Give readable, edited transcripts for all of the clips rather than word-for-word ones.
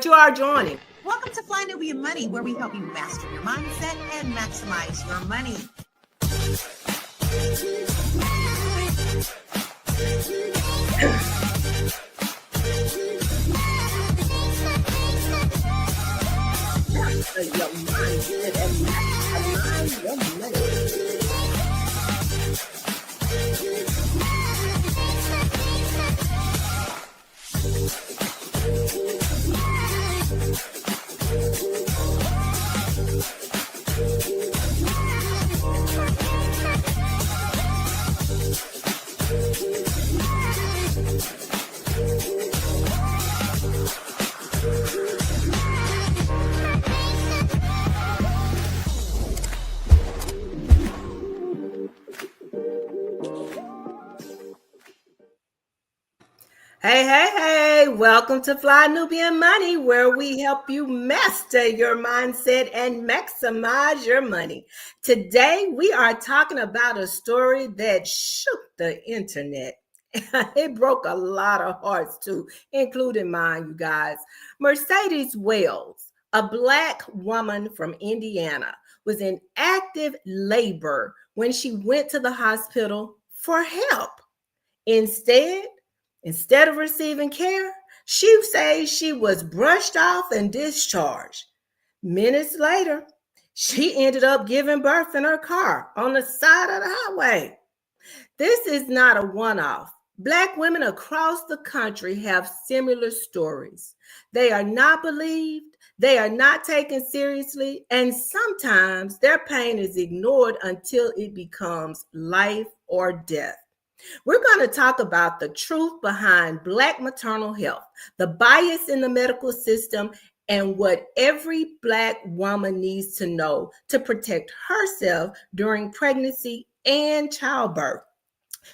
You are joining. Welcome to Fly Nubian Money, where we help you master your mindset and maximize your money. Your mindset and maximize your money. Hey, welcome to Fly Nubian Money, where we help you master your mindset and maximize your money. Today, we are talking about a story that shook the internet. It broke a lot of hearts too, including mine, you guys. Mercedes Wells, a Black woman from Indiana, was in active labor when she went to the hospital for help. Instead of receiving care, she says she was brushed off and discharged. Minutes later, she ended up giving birth in her car on the side of the highway. This is not a one-off. Black women across the country have similar stories. They are not believed, they are not taken seriously, and sometimes their pain is ignored until it becomes life or death. We're going to talk about the truth behind Black maternal health, the bias in the medical system, and what every Black woman needs to know to protect herself during pregnancy and childbirth.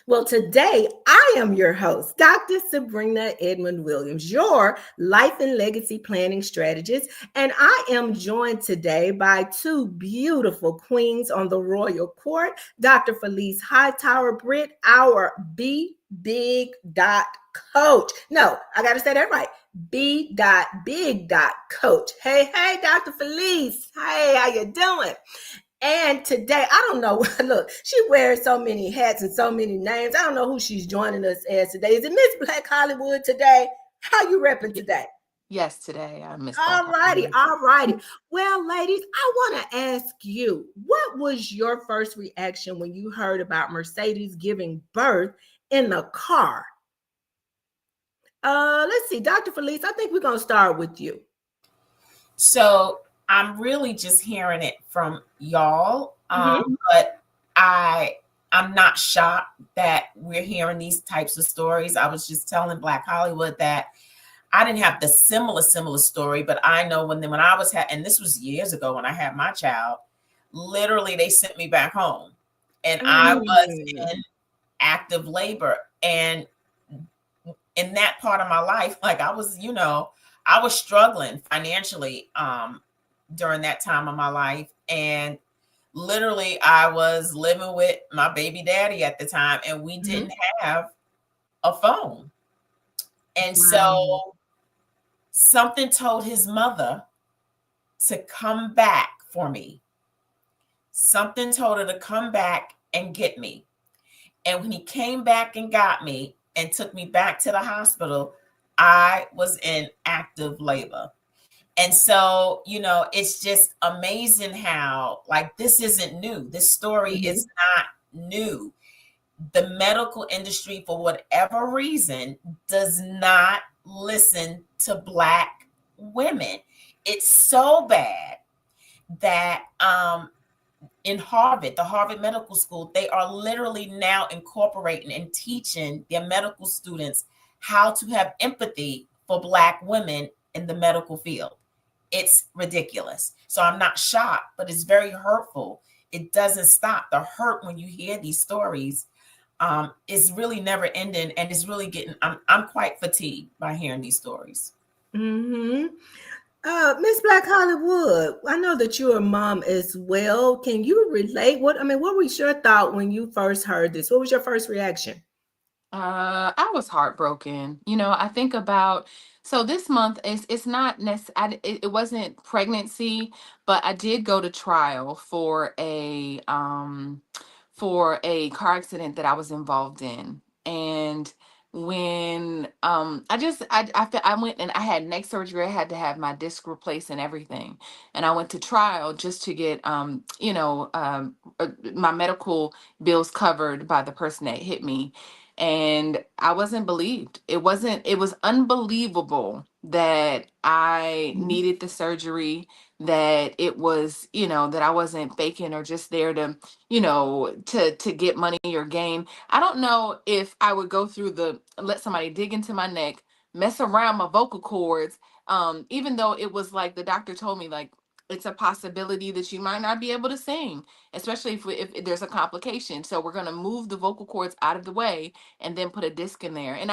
Well, today I am your host, Dr. Sabrina Edmond Williams, your life and legacy planning strategist. And I am joined today by two beautiful queens on the royal court, Dr. Felice Hightower Britt, our Be Big coach. No, I got to say that right. Big coach. Hey, Dr. Felice. Hey, how you doing? And today, I don't know, look, she wears so many hats and so many names. I don't know who she's joining us as today. Is it Miss Black Hollywood today? How you repping today? Yes, today I Miss All righty. Well, ladies, I want to ask you, what was your first reaction when you heard about Mercedes giving birth in the car? Let's see, Dr. Felice, I think we're going to start with you. So I'm really just hearing it from y'all, but I'm not shocked that we're hearing these types of stories. I was just telling Black Hollywood that I didn't have the similar story, but I know when I was and this was years ago when I had my child, literally they sent me back home, and I was in active labor, and in that part of my life, like I was struggling financially during that time of my life. And literally I was living with my baby daddy at the time, and we didn't have a phone. And so something told his mother to come back for me. Something told her to come back and get me. And when he came back and got me and took me back to the hospital, I was in active labor. And so, it's just amazing how, like, this isn't new. This story is not new. The medical industry, for whatever reason, does not listen to Black women. It's so bad that in Harvard, the Harvard Medical School, they are literally now incorporating and teaching their medical students how to have empathy for Black women in the medical field. It's ridiculous. So I'm not shocked, but it's very hurtful. It doesn't stop. The hurt when you hear these stories is really never ending, and it's really I'm quite fatigued by hearing these stories. Miss Black Hollywood, I know that you're a mom as well. Can you relate? What was your thought when you first heard this? What was your first reaction? I was heartbroken. I think about, so this month it's not necessarily, it wasn't pregnancy, but I did go to trial for a car accident that I was involved in. And when I went and I had neck surgery, I had to have my disc replaced and everything. And I went to trial just to get my medical bills covered by the person that hit me. And I wasn't believed. It was unbelievable that I Mhm. needed the surgery, that it was, that I wasn't faking or just there to, to get money or gain. I don't know if I would go through let somebody dig into my neck, mess around my vocal cords, even though it was like the doctor told me, like, it's a possibility that you might not be able to sing, especially if there's a complication. So we're going to move the vocal cords out of the way and then put a disc in there. And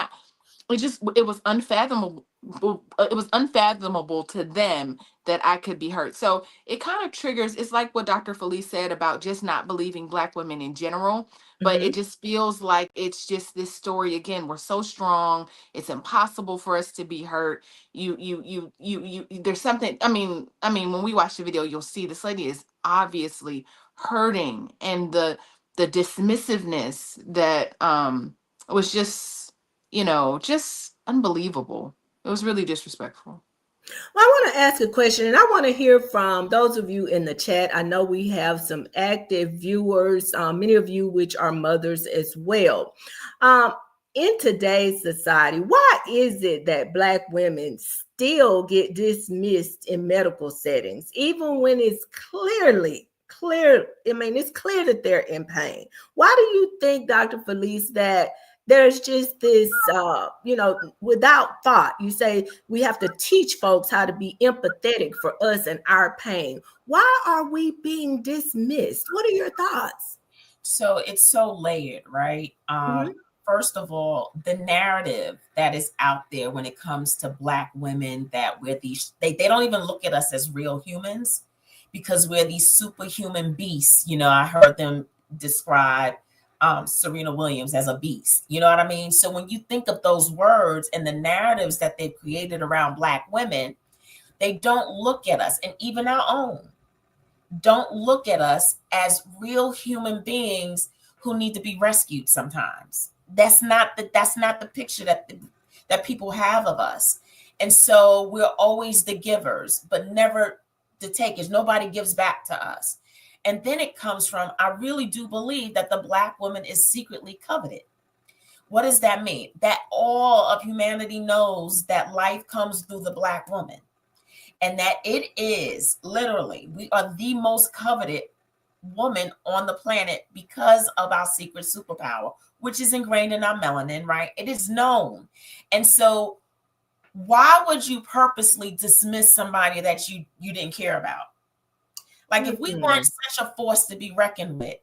it was unfathomable. It was unfathomable to them that I could be hurt. So it kind of triggers, it's like what Dr. Felice said about just not believing Black women in general, but it Mhm. just feels like it's just this story again. We're so strong, it's impossible for us to be hurt. There's something, when we watch the video, you'll see this lady is obviously hurting, and the dismissiveness that was just unbelievable. It was really disrespectful. Well, I want to ask a question, and I want to hear from those of you in the chat. I know we have some active viewers, many of you which are mothers as well. Um, in today's society, why is it that Black women still get dismissed in medical settings, even when it's clear? I mean, it's clear that they're in pain. Why do you think, Dr. Felice, that there's just this, without thought, you say we have to teach folks how to be empathetic for us and our pain? Why are we being dismissed? What are your thoughts? So it's so layered, right? Mhm. First of all, the narrative that is out there when it comes to Black women, that we're they don't even look at us as real humans, because we're these superhuman beasts. I heard them describe Serena Williams as a beast. You know what I mean? So when you think of those words and the narratives that they've created around Black women, they don't look at us, and even our own don't look at us as real human beings who need to be rescued sometimes. That's not the picture that people have of us. And so we're always the givers, but never the takers. Nobody gives back to us. And then it comes from, I really do believe that the Black woman is secretly coveted. What does that mean? That all of humanity knows that life comes through the Black woman, and that it is literally, we are the most coveted woman on the planet because of our secret superpower, which is ingrained in our melanin, right? It is known. And so why would you purposely dismiss somebody that you didn't care about? Like, if we weren't such a force to be reckoned with,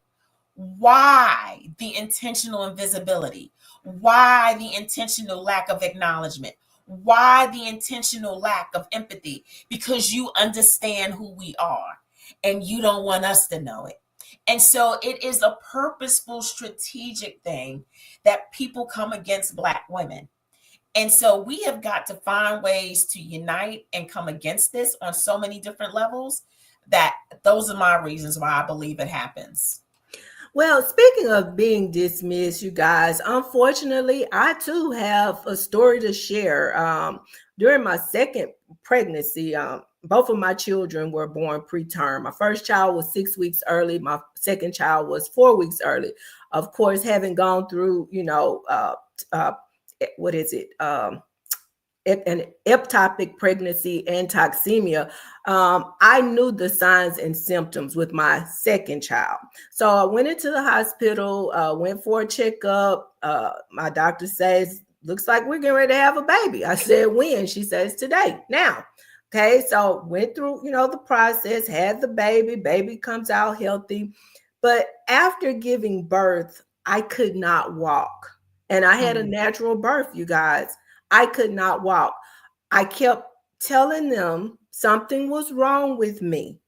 why the intentional invisibility? Why the intentional lack of acknowledgement? Why the intentional lack of empathy? Because you understand who we are and you don't want us to know it. And so it is a purposeful, strategic thing that people come against Black women. And so we have got to find ways to unite and come against this on so many different levels. That those are my reasons why I believe it happens. Well, speaking of being dismissed, you guys, unfortunately, I too have a story to share. During my second pregnancy, both of my children were born preterm. My first child was 6 weeks early. My second child was 4 weeks early. Of course, having gone through, what is it? An ectopic pregnancy and toxemia, I knew the signs and symptoms with my second child. So I went into the hospital, went for a checkup. My doctor says, looks like we're getting ready to have a baby. I said, when? She says, today, now. Okay, so went through, the process, had the baby comes out healthy. But after giving birth, I could not walk. And I had a natural birth, you guys. I could not walk. I kept telling them something was wrong with me.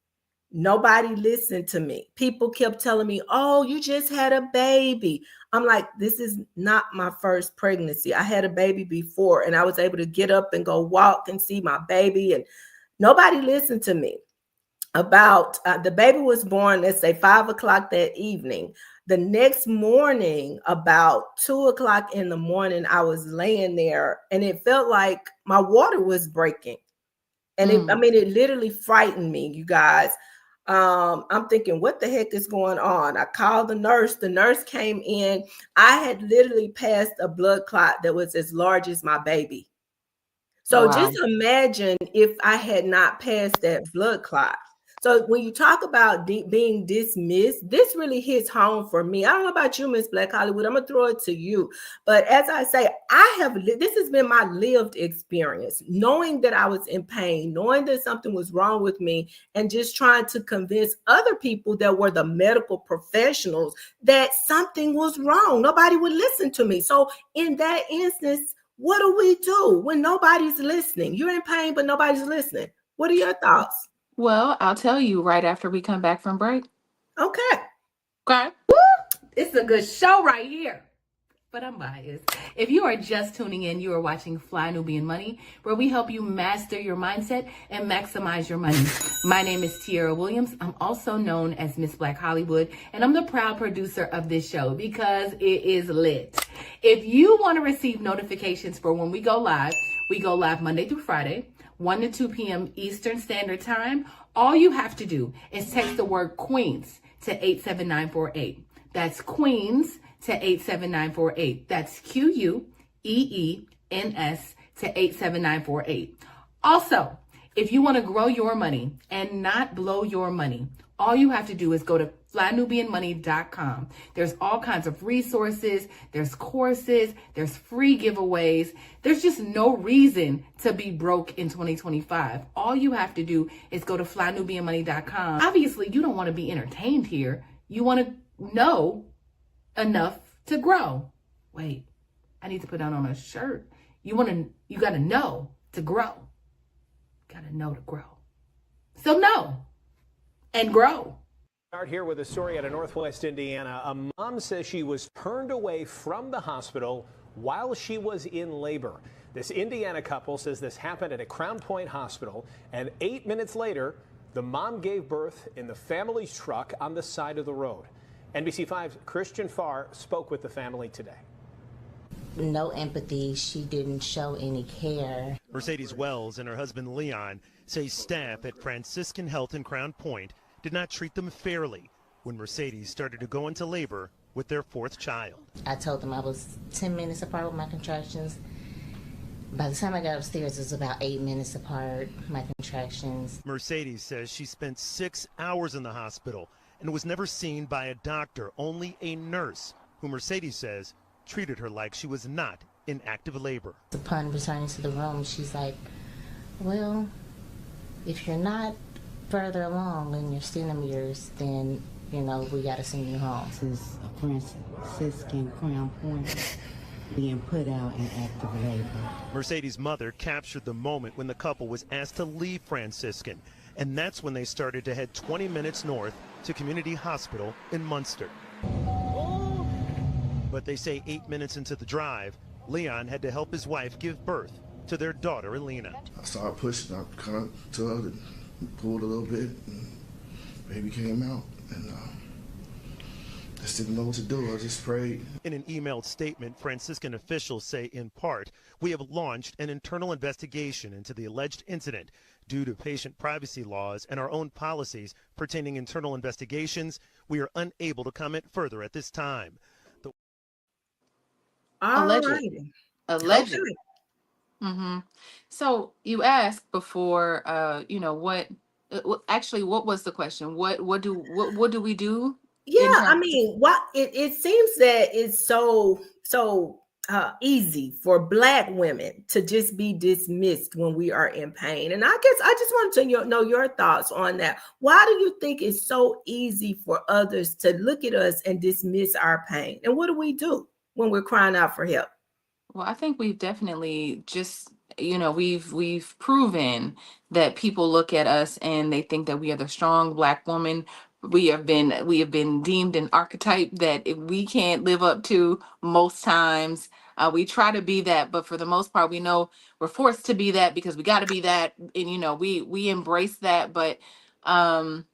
Nobody listened to me. People kept telling me, oh, you just had a baby. I'm like, this is not my first pregnancy. I had a baby before, and I was able to get up and go walk and see my baby, and nobody listened to me. About the baby was born, let's say 5 o'clock that evening. The next morning, about 2 o'clock in the morning, I was laying there and it felt like my water was breaking. And it literally frightened me, you guys. I'm thinking, what the heck is going on? I called the nurse. The nurse came in. I had literally passed a blood clot that was as large as my baby. So just imagine if I had not passed that blood clot. So when you talk about being dismissed, this really hits home for me. I don't know about you, Miss Black Hollywood. I'm going to throw it to you. But as I say, this has been my lived experience, knowing that I was in pain, knowing that something was wrong with me, and just trying to convince other people that were the medical professionals that something was wrong. Nobody would listen to me. So in that instance, what do we do when nobody's listening? You're in pain, but nobody's listening. What are your thoughts? Well, I'll tell you right after we come back from break. Okay. It's a good show right here. But I'm biased. If you are just tuning in, you are watching Fly Nubian Money, where we help you master your mindset and maximize your money. My name is Tiara Williams. I'm also known as Miss Black Hollywood, and I'm the proud producer of this show because it is lit. If you want to receive notifications for when we go live Monday through Friday, 1 to 2 p.m. Eastern Standard Time. All you have to do is text the word Queens to 87948. That's Queens to 87948. That's QUEENS to 87948. Also, if you want to grow your money and not blow your money, all you have to do is go to flynubianmoney.com. There's all kinds of resources, there's courses, there's free giveaways. There's just no reason to be broke in 2025. All you have to do is go to flynubianmoney.com. Obviously, you don't want to be entertained here. You want to know enough to grow. Wait, I need to put that on a shirt. You got to know to grow. Got to know to grow. So know and grow. Start here with a story out of Northwest Indiana. A mom says she was turned away from the hospital while she was in labor. This Indiana couple says this happened at a Crown Point hospital, and 8 minutes later, the mom gave birth in the family's truck on the side of the road. NBC5's Christian Farr spoke with the family today. No empathy. She didn't show any care. Mercedes Wells and her husband Leon say staff at Franciscan Health in Crown Point did not treat them fairly when Mercedes started to go into labor with their fourth child. I told them I was 10 minutes apart with my contractions. By the time I got upstairs, it was about 8 minutes apart, my contractions. Mercedes says she spent 6 hours in the hospital and was never seen by a doctor, only a nurse, who Mercedes says treated her like she was not in active labor. Upon returning to the room, she's like, well, if you're not further along in your centimeters, then, we got to send you home. This is a Franciscan Crown Point being put out in active labor. Mercedes' mother captured the moment when the couple was asked to leave Franciscan, and that's when they started to head 20 minutes north to Community Hospital in Munster. But they say 8 minutes into the drive, Leon had to help his wife give birth to their daughter, Elena. I started pushing, I kind of to her and pulled a little bit, and baby came out, and just didn't know what to do. I just prayed. In an emailed statement, Franciscan officials say, in part, we have launched an internal investigation into the alleged incident. Due to patient privacy laws and our own policies pertaining internal investigations, we are unable to comment further at this time. Allegedly. Okay. Mm-hmm. So you asked before, what was the question? What do we do? Yeah, it seems that it's so easy for Black women to just be dismissed when we are in pain. And I guess I just wanted to know your thoughts on that. Why do you think it's so easy for others to look at us and dismiss our pain? And what do we do when we're crying out for help? Well, I think we've definitely just we've proven that people look at us and they think that we are the strong Black woman. We have been deemed an archetype that we can't live up to most times. We try to be that, but for the most part, we know we're forced to be that because we got to be that, and we embrace that. But um,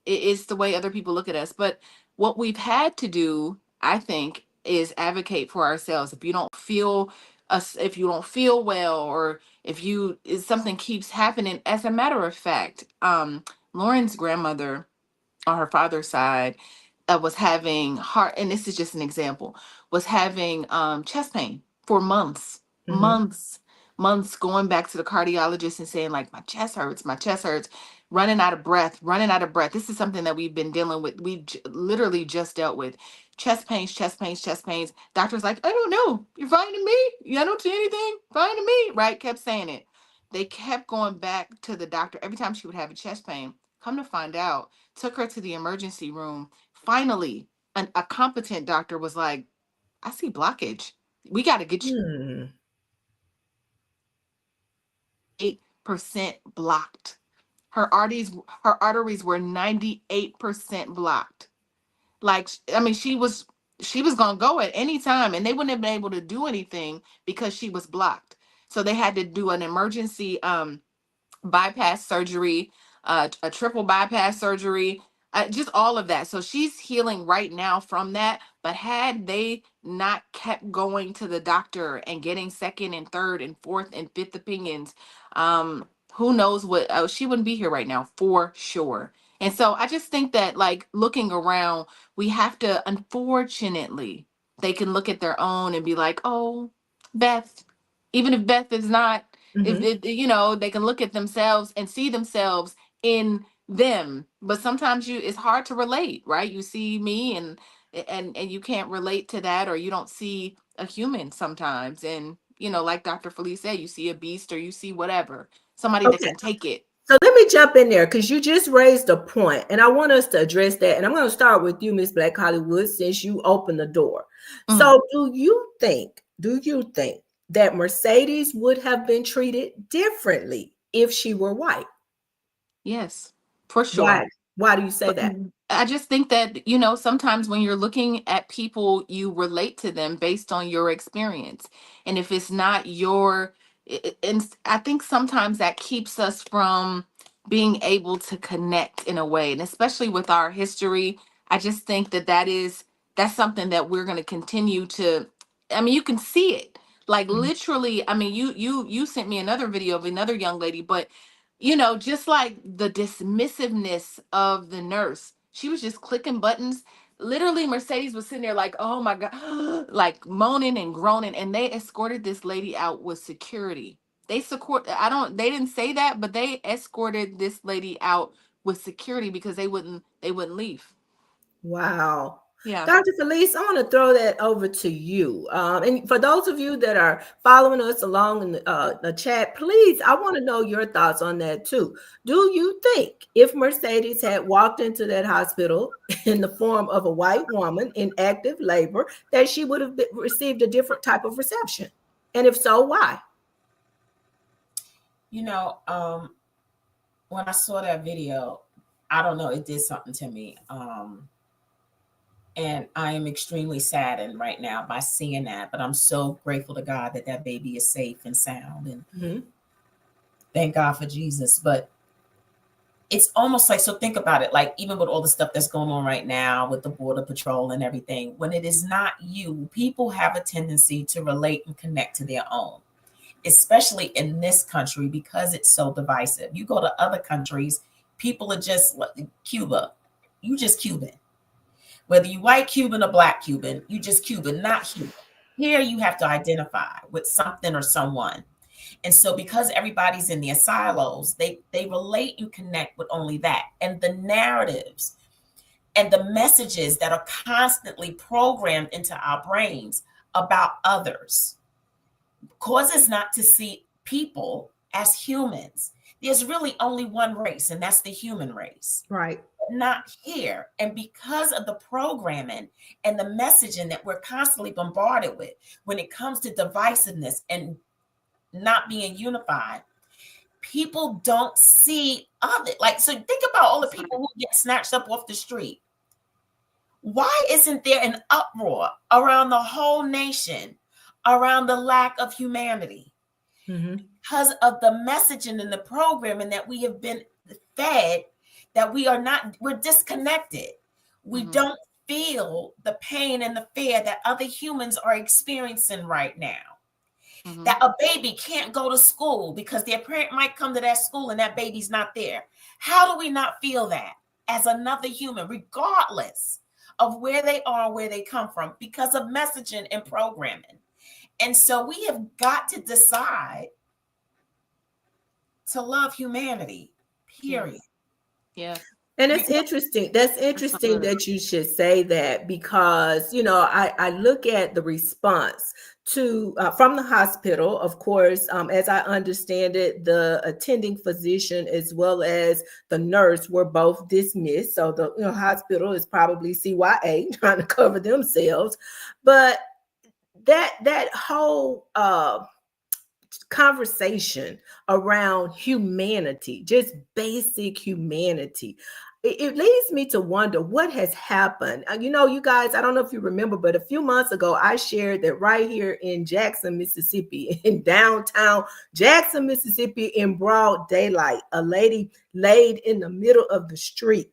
it's the way other people look at us. But what we've had to do, I think, is advocate for ourselves. If you don't feel us, if you don't feel well, or if something keeps happening, as a matter of fact, Lauren's grandmother on her father's side was having heart, and this is just an example, was having chest pain for months, Mhm. months, months, going back to the cardiologist and saying, like, my chest hurts, running out of breath, running out of breath. This is something that we've been dealing with. Literally just dealt with chest pains, chest pains, chest pains. Doctor's like, I don't know. You're fine to me. Yeah, I don't see anything. Fine to me. Right? Kept saying it. They kept going back to the doctor every time she would have a chest pain. Come to find out, took her to the emergency room. Finally, a competent doctor was like, I see blockage. We got to get you Hmm. 8% blocked. Her arteries were 98% blocked. Like, I mean, she was gonna go at any time, and they wouldn't have been able to do anything because she was blocked. So they had to do an emergency bypass surgery, a triple bypass surgery, just all of that. So she's healing right now from that. But had they not kept going to the doctor and getting second and third and fourth and fifth opinions, who knows what, she wouldn't be here right now for sure. And so I just think that, like, looking around, we have to, unfortunately, they can look at their own and be like, oh, Beth, even if Beth is not, if Mhm. they can look at themselves and see themselves in them. But sometimes it's hard to relate, right? You see me, and you can't relate to that, or you don't see a human sometimes. And like Dr. Felice said, you see a beast, or you see whatever, somebody that Okay. can take it. So let me jump in there because you just raised a point, and I want us to address that. And I'm going to start with you, Miss Black Hollywood, since you opened the door. Mhm. So, do you think that Mercedes would have been treated differently if she were white? Yes, for sure. Why? Why do you say But that? I just think that, sometimes when you're looking at people, you relate to them based on your experience. And if it's not and I think sometimes that keeps us from being able to connect in a way. And especially with our history, I just think that's something that we're going to continue to, I mean, you can see it. Like, Mhm. literally, I mean, you sent me another video of another young lady, but just like the dismissiveness of the nurse. She was just clicking buttons. Literally, Mercedes was sitting there like, oh my God, like moaning and groaning. And they escorted this lady out with security. They didn't say that, but they escorted this lady out with security because they wouldn't leave. Wow. Yeah. Dr. Felice, I want to throw that over to you. And for those of you that are following us along in the chat, please, I want to know your thoughts on that too. Do you think if Mercedes had walked into that hospital in the form of a white woman in active labor, that she would have received a different type of reception? And if so, why? You know, when I saw that video, I don't know, it did something to me. And I am extremely saddened right now by seeing that. But I'm so grateful to God that that baby is safe and sound. And Mhm. thank God for Jesus. But it's almost like, so think about it, like even with all the stuff that's going on right now with the border patrol and everything, when it is not you, people have a tendency to relate and connect to their own, especially in this country because it's so divisive. You go to other countries, people are just like Cuba, you just Cuban. Whether you white Cuban or black Cuban, you just Cuban, not here. Here you have to identify with something or someone. And so because everybody's in their silos, they relate and connect with only that. And the narratives and the messages that are constantly programmed into our brains about others cause us not to see people as humans. There's really only one race, and that's the human race. Right. Not here. And because of the programming and the messaging that we're constantly bombarded with when it comes to divisiveness and not being unified, people don't see of it. Like, so think about all the people who get snatched up off the street. Why isn't there an uproar around the whole nation around the lack of humanity? Because of the messaging and the programming that we have been fed, that we're disconnected. We don't feel the pain and the fear that other humans are experiencing right now. That a baby can't go to school because their parent might come to that school and that baby's not there. How do we not feel that as another human, regardless of where they are, where they come from, because of messaging and programming? And so we have got to decide to love humanity, period. Yeah. And it's interesting. That's interesting that you should say that, because, you know, I look at the response to from the hospital. Of course, as I understand it, the attending physician as well as the nurse were both dismissed. So the hospital is probably CYA trying to cover themselves. But that whole conversation around humanity, just basic humanity, it leads me to wonder what has happened. You guys, I don't know if you remember, but a few months ago, I shared that right here in Jackson, Mississippi, in downtown Jackson, Mississippi, in broad daylight, a lady laid in the middle of the street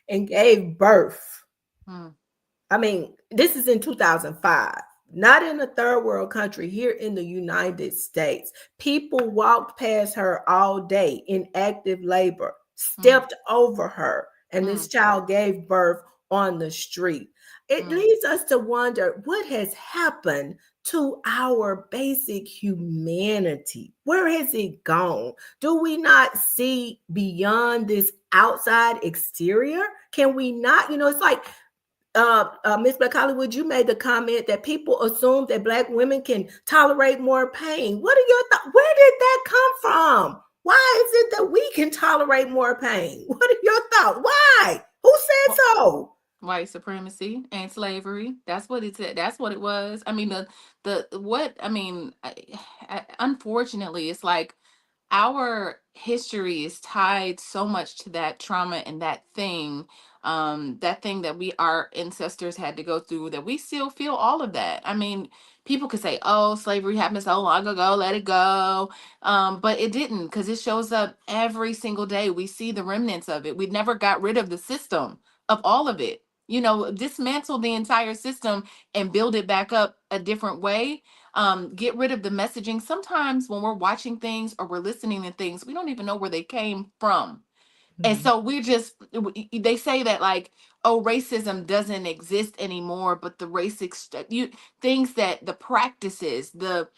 and gave birth. I mean, this is in 2005. Not in a third world country, here in the United States. People walked past her all day in active labor, stepped over her, and this child gave birth on the street. It leads us to wonder what has happened to our basic humanity. Where has it gone? Do we not see beyond this outside exterior? Can we not? It's like, Miss Black Hollywood, you made the comment that people assume that Black women can tolerate more pain. What are your thoughts? Where did that come from? Why is it that we can tolerate more pain? What are your thoughts? Why? Who said so? White supremacy and slavery. That's what it said. That's what it was. I mean, unfortunately, it's like our history is tied so much to that trauma and that thing that our ancestors had to go through, that we still feel all of that. I mean, people could say, oh, slavery happened so long ago, let it go. But it didn't, because it shows up every single day. We see the remnants of it. We never got rid of the system of all of it. Dismantle the entire system and build it back up a different way. Get rid of the messaging. Sometimes when we're watching things or we're listening to things, we don't even know where they came from. And so they say that, like, oh, racism doesn't exist anymore, but the things, that the practices, the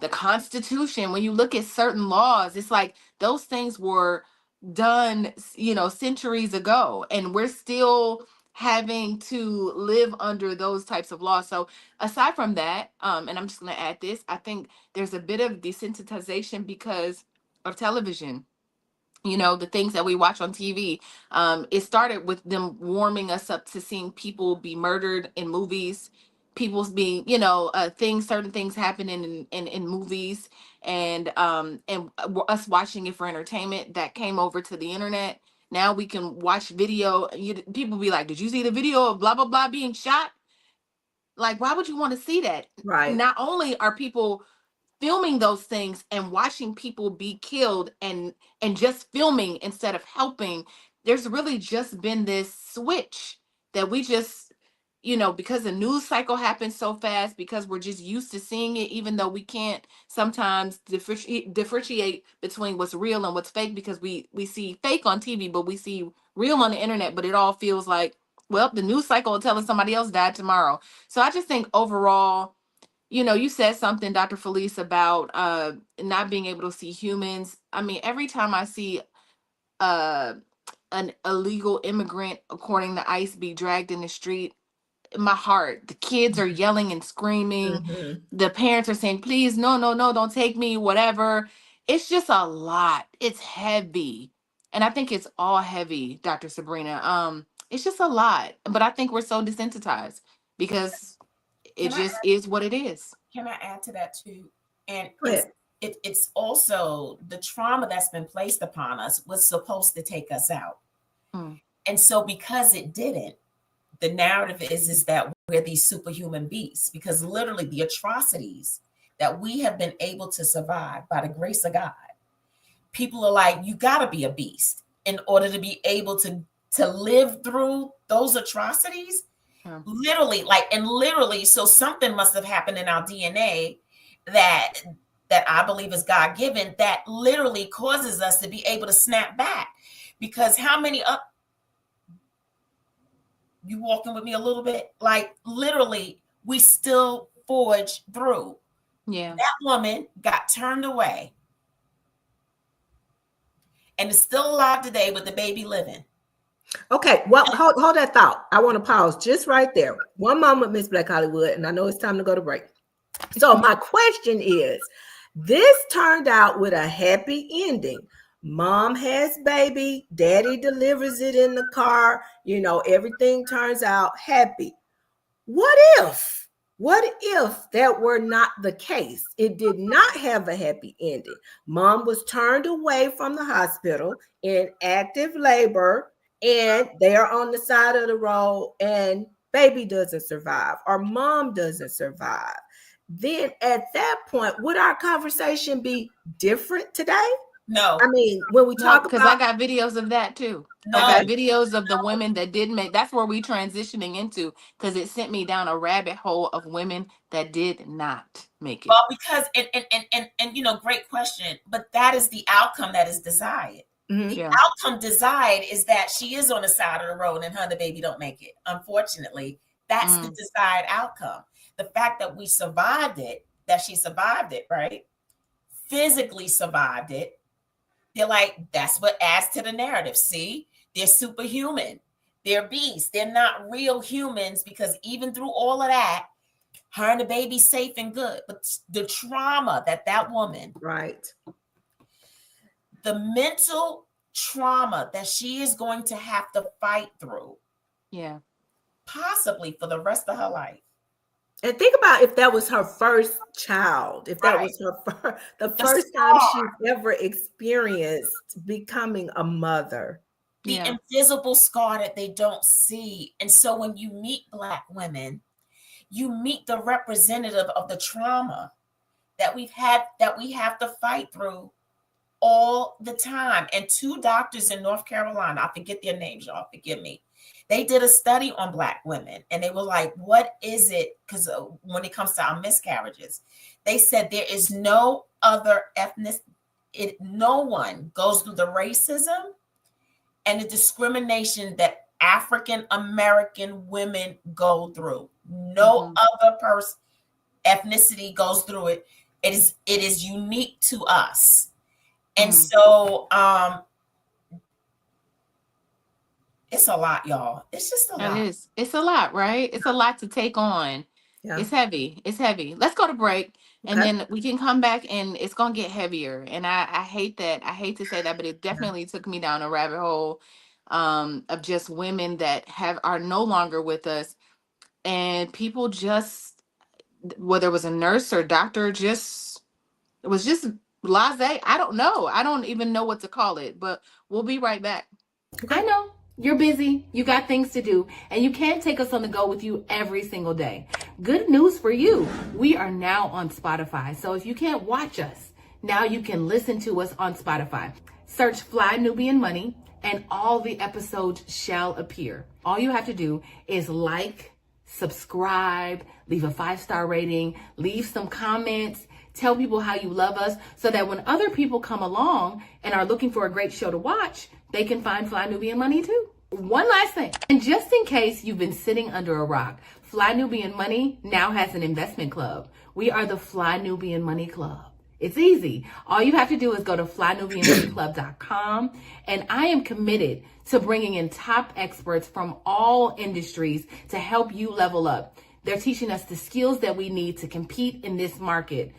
Constitution, when you look at certain laws, it's like those things were done, centuries ago, and we're still having to live under those types of laws. So aside from that, and I'm just going to add this, I think there's a bit of desensitization because of television. The things that we watch on TV. It started with them warming us up to seeing people be murdered in movies, people's being, certain things happening in movies, and us watching it for entertainment. That came over to the internet. Now we can watch video. People be like, did you see the video of blah, blah, blah being shot? Like, why would you want to see that? Right. Not only are people filming those things and watching people be killed and just filming instead of helping, there's really just been this switch that we just, because the news cycle happens so fast, because we're just used to seeing it, even though we can't sometimes differentiate between what's real and what's fake, because we see fake on TV, but we see real on the internet, but it all feels like, well, the news cycle will tell us somebody else died tomorrow. So I just think overall, you said something, Dr. Felice, about not being able to see humans. I mean, every time I see an illegal immigrant, according to ICE, be dragged in the street, the kids are yelling and screaming. The parents are saying, please, no, no, no, don't take me, whatever. It's just a lot. It's heavy. And I think it's all heavy, Dr. Sabrina. It's just a lot. But I think we're so desensitized because it just is what it is. Can I add to that too? And Go ahead. it's also the trauma that's been placed upon us was supposed to take us out. And so because it didn't, the narrative is that we're these superhuman beasts, because literally the atrocities that we have been able to survive by the grace of God, people are like, you got to be a beast in order to be able to live through those atrocities. Literally, so something must have happened in our DNA that I believe is God-given, that literally causes us to be able to snap back. Because how many you walking with me a little bit? Like, literally, we still forge through. Yeah. That woman got turned away and is still alive today with the baby living. Okay, well, hold that thought. I want to pause just right there. One moment, Miss Black Hollywood, and I know it's time to go to break. So my question is, this turned out with a happy ending. Mom has baby, daddy delivers it in the car, you know, everything turns out happy. What if that were not the case? It did not have a happy ending. Mom was turned away from the hospital in active labor, and they are on the side of the road, and baby doesn't survive, or mom doesn't survive. Then at that point, would our conversation be different today? No. I mean, when we talk because about, I got videos of that too. No. I got videos of the women that didn't make. That's where we transitioning into, because it sent me down a rabbit hole of women that did not make it. Well, because and you know, great question, but that is the outcome that is desired. The outcome desired is that she is on the side of the road and her and the baby don't make it. Unfortunately, that's the desired outcome. The fact that we survived it, that she survived it, right? Physically survived it. They're like, that's what adds to the narrative. See, they're superhuman. They're beasts. They're not real humans, because even through all of that, her and the baby safe and good. But the trauma that woman, right, the mental trauma that she is going to have to fight through, possibly for the rest of her life. And think about if that was her first child, if that was her the first time she ever experienced becoming a mother. The invisible scar that they don't see. And so when you meet Black women, you meet the representative of the trauma that we have to fight through all the time. And 2 doctors in North Carolina, I forget their names, y'all, forgive me. They did a study on Black women, and they were like, what is it? Because when it comes to our miscarriages, they said there is no other no one goes through the racism and the discrimination that African American women go through. No other ethnicity goes through it. It is unique to us. And so it's a lot, y'all. It's just a lot. It is. It's a lot, right? It's a lot to take on. Yeah. It's heavy. It's heavy. Let's go to break, and then we can come back, and it's gonna get heavier. And I hate that. I hate to say that, but it definitely took me down a rabbit hole of just women that are no longer with us, and people just, whether it was a nurse or doctor, it was just blasé. I don't know. I don't even know what to call it. But we'll be right back. I know. You're busy, you got things to do, and you can't take us on the go with you every single day. Good news for you. We are now on Spotify. So if you can't watch us, now you can listen to us on Spotify. Search Fly Nubian Money and all the episodes shall appear. All you have to do is like, subscribe, leave a 5-star rating, leave some comments, tell people how you love us, so that when other people come along and are looking for a great show to watch, they can find Fly Nubian Money too. One last thing, and just in case you've been sitting under a rock, Fly Nubian Money now has an investment club. We are the Fly Nubian Money Club. It's easy. All you have to do is go to flynubianmoneyclub.com, and I am committed to bringing in top experts from all industries to help you level up. They're teaching us the skills that we need to compete in this market.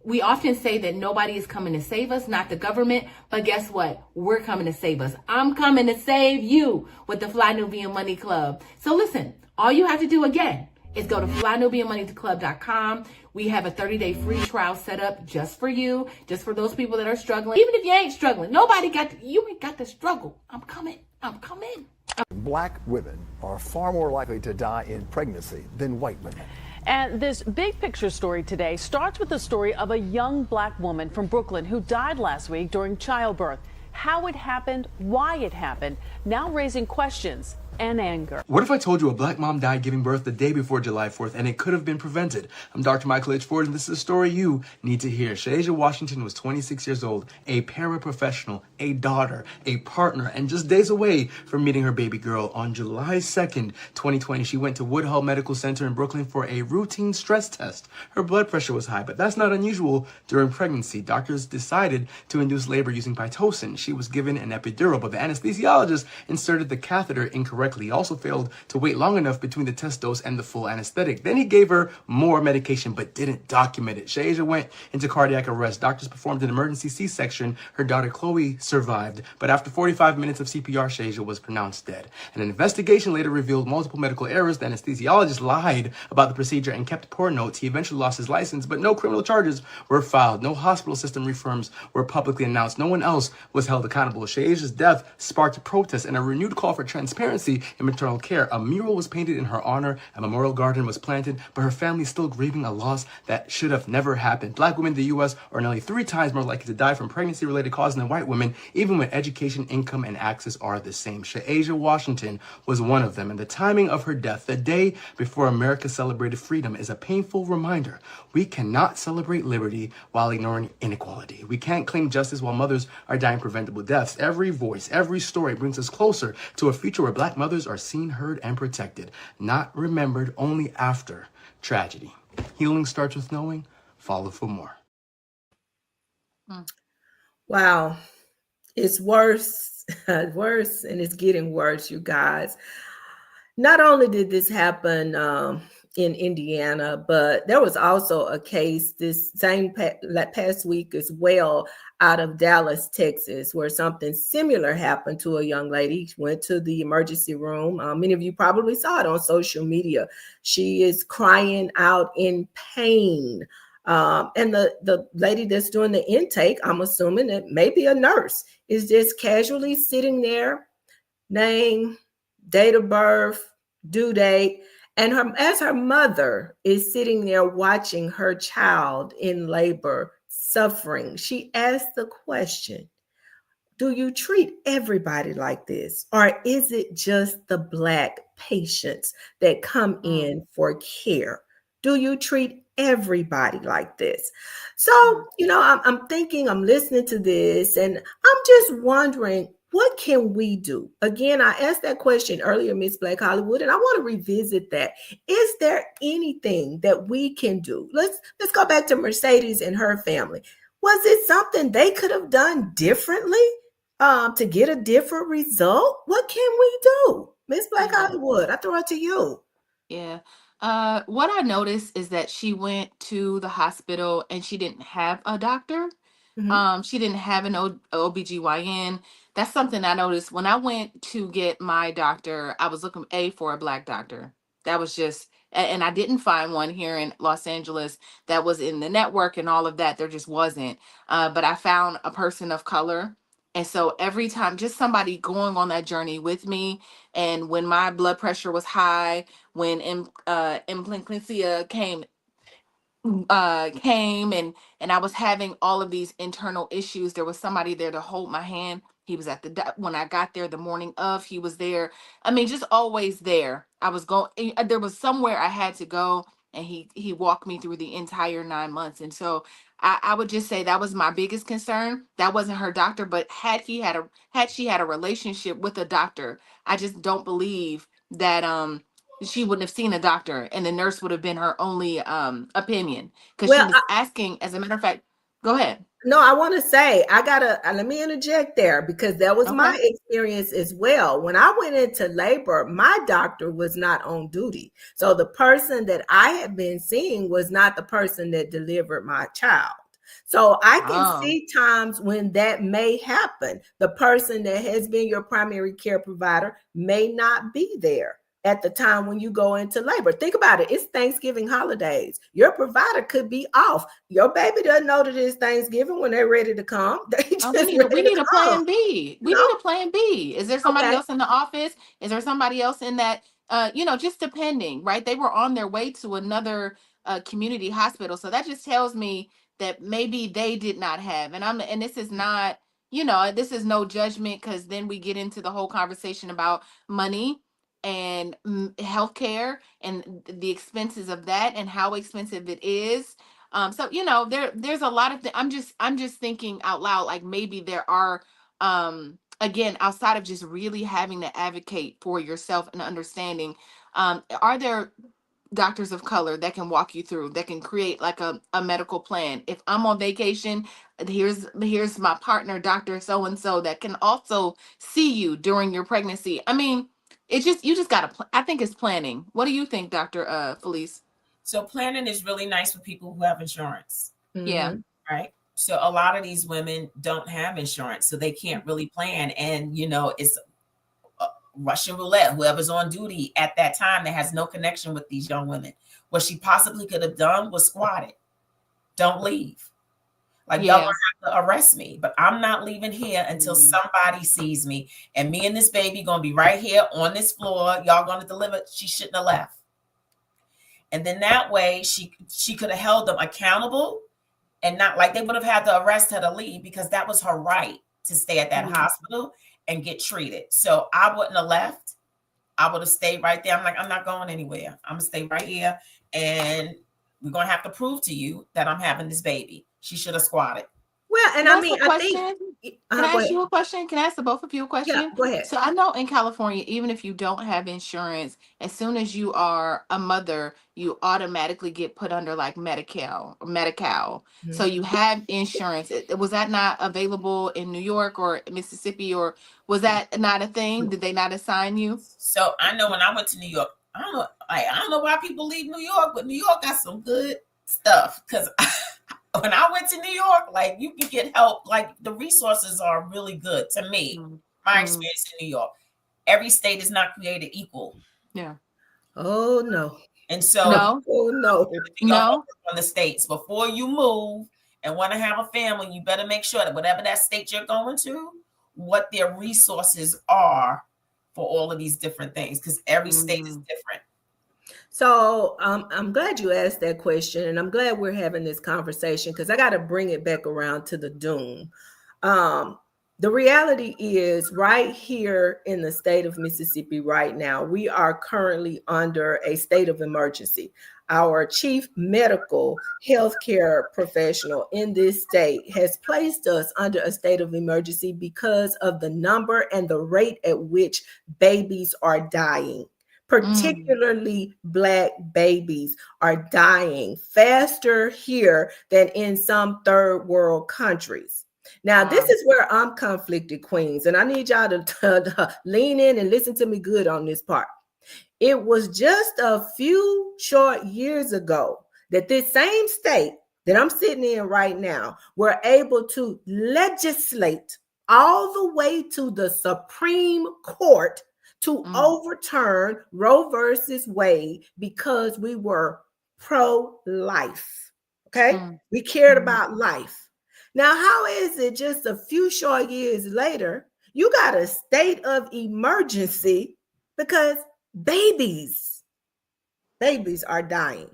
We often say that nobody is coming to save us, not the government, but guess what? We're coming to save us. I'm coming to save you with the Fly Nubian Money Club. So listen, all you have to do again is go to flynubianmoneyclub.com. We have a 30-day free trial set up just for you, just for those people that are struggling. Even if you ain't struggling, you ain't got to struggle. I'm coming. Black women are far more likely to die in pregnancy than white women. And this big picture story today starts with the story of a young black woman from Brooklyn who died last week during childbirth. How it happened, why it happened, now raising questions and anger. What if I told you a black mom died giving birth the day before July 4th and it could have been prevented? I'm Dr. Michael H. Ford, and this is a story you need to hear. Shaija Washington was 26 years old, a paraprofessional, a daughter, a partner, and just days away from meeting her baby girl. On July 2nd, 2020, she went to Woodhull Medical Center in Brooklyn for a routine stress test. Her blood pressure was high, but that's not unusual during pregnancy. Doctors decided to induce labor using Pitocin. She was given an epidural, but the anesthesiologist inserted the catheter incorrectly. He also failed to wait long enough between the test dose and the full anesthetic. Then he gave her more medication but didn't document it. Shaija went into cardiac arrest. Doctors performed an emergency C-section. Her daughter Chloe survived, but after 45 minutes of CPR, Shaija was pronounced dead. And an investigation later revealed multiple medical errors. The anesthesiologist lied about the procedure and kept poor notes. He eventually lost his license, but no criminal charges were filed. No hospital system reforms were publicly announced. No one else was held accountable. Shaija's death sparked protests and a renewed call for transparency in maternal care. A mural was painted in her honor, a memorial garden was planted, but her family is still grieving a loss that should have never happened. Black women in the U.S. are nearly 3 times more likely to die from pregnancy-related causes than white women, even when education, income, and access are the same. Shaija Washington was one of them, and the timing of her death, the day before America celebrated freedom, is a painful reminder. We cannot celebrate liberty while ignoring inequality. We can't claim justice while mothers are dying preventable deaths. Every voice, every story brings us closer to a future where black mothers are seen, heard, and protected, not remembered only after tragedy. Healing starts with knowing. Follow for more. Wow. It's worse, worse, and it's getting worse, you guys. Not only did this happen in Indiana, but there was also a case this same past week as well out of Dallas, Texas, where something similar happened to a young lady. She went to the emergency room. Many of you probably saw it on social media. She is crying out in pain. And the lady that's doing the intake, I'm assuming it may be a nurse, is just casually sitting there, name, date of birth, due date, and as her mother is sitting there watching her child in labor suffering, she asked the question, do you treat everybody like this? Or is it just the Black patients that come in for care? Do you treat everybody like this? So, I'm thinking, I'm listening to this, and I'm just wondering, what can we do? Again, I asked that question earlier, Miss Black Hollywood, and I want to revisit that. Is there anything that we can do? Let's go back to Mercedes and her family. Was it something they could have done differently to get a different result? What can we do? Miss Black Hollywood, I throw it to you. Yeah. What I noticed is that she went to the hospital and she didn't have a doctor. She didn't have an OBGYN. That's something I noticed when I went to get my doctor. I was looking for a Black doctor. That was just, and I didn't find one here in Los Angeles that was in the network and all of that. There just wasn't. But I found a person of color. And so every time, just somebody going on that journey with me. And when my blood pressure was high, when implantancia came and I was having all of these internal issues, there was somebody there to hold my hand. He was at when I got there the morning of, he was there. I mean, just always there. I was going, there was somewhere I had to go, and he walked me through the entire 9 months. And so I would just say that was my biggest concern. That wasn't her doctor, but had she had a relationship with a doctor, I just don't believe that she wouldn't have seen a doctor, and the nurse would have been her only opinion, because she was asking, as a matter of fact, go ahead. No, I want to say, let me interject there, because that was my experience as well. When I went into labor, my doctor was not on duty. So the person that I had been seeing was not the person that delivered my child. So I can see times when that may happen. The person that has been your primary care provider may not be there. at the time when you go into labor. Think about it. It's Thanksgiving holidays. Your provider could be off. Your baby doesn't know that it's Thanksgiving when they're ready to come. They just we need a plan B. We need a plan B. Is there somebody Okay. else in the office? Is there somebody else in that, just depending, right? They were on their way to another community hospital. So that just tells me that maybe they did not have. And this is not, this is no judgment, because then we get into the whole conversation about money and healthcare and the expenses of that and how expensive it is. So there's a lot of I'm just thinking out loud, like maybe there are again, outside of just really having to advocate for yourself and understanding, are there doctors of color that can walk you through, that can create like a medical plan? If I'm on vacation, here's my partner, Dr. So and so, that can also see you during your pregnancy. I mean, it's just, you just gotta I think it's planning. What do you think, Dr. Felice? So planning is really nice for people who have insurance. Yeah. Right. So a lot of these women don't have insurance, so they can't really plan. And, it's Russian roulette. Whoever's on duty at that time that has no connection with these young women. What she possibly could have done was squatted. Don't leave. Like, y'all gonna have to arrest me, but I'm not leaving here until somebody sees me. And me and this baby gonna be right here on this floor. Y'all gonna deliver. She shouldn't have left. And then that way she could have held them accountable, and not like they would have had to arrest her to leave, because that was her right to stay at that hospital and get treated. So I wouldn't have left. I would have stayed right there. I'm like, I'm not going anywhere. I'm gonna stay right here, and we're gonna have to prove to you that I'm having this baby. She should have squatted. Well, and Can I mean, I think. Can I ask you a question? Can I ask the both of you a question? Yeah, go ahead. So I know in California, even if you don't have insurance, as soon as you are a mother, you automatically get put under like Medi-Cal. So you have insurance. Was that not available in New York or Mississippi, or was that not a thing? Did they not assign you? So I know when I went to New York, I don't know why people leave New York, but New York got some good stuff. Because when I went to New York, like, you can get help. Like, the resources are really good to me. My experience in New York. Every state is not created equal. Yeah. Oh no. And so no. On the states, before you move and want to have a family, you better make sure that whatever that state you're going to, what their resources are for all of these different things, because every state is different. So I'm glad you asked that question, and I'm glad we're having this conversation, because I got to bring it back around to the doom. The reality is, right here in the state of Mississippi right now, we are currently under a state of emergency. Our chief medical healthcare professional in this state has placed us under a state of emergency because of the number and the rate at which babies are dying. Particularly Black babies are dying faster here than in some third world countries. Now, this is where I'm conflicted, Queens, and I need y'all to lean in and listen to me good on this part. It was just a few short years ago that this same state that I'm sitting in right now were able to legislate all the way to the Supreme Court to overturn Roe versus Wade, because we were pro-life. Okay? We cared about life. Now, how is it just a few short years later, you got a state of emergency because babies are dying?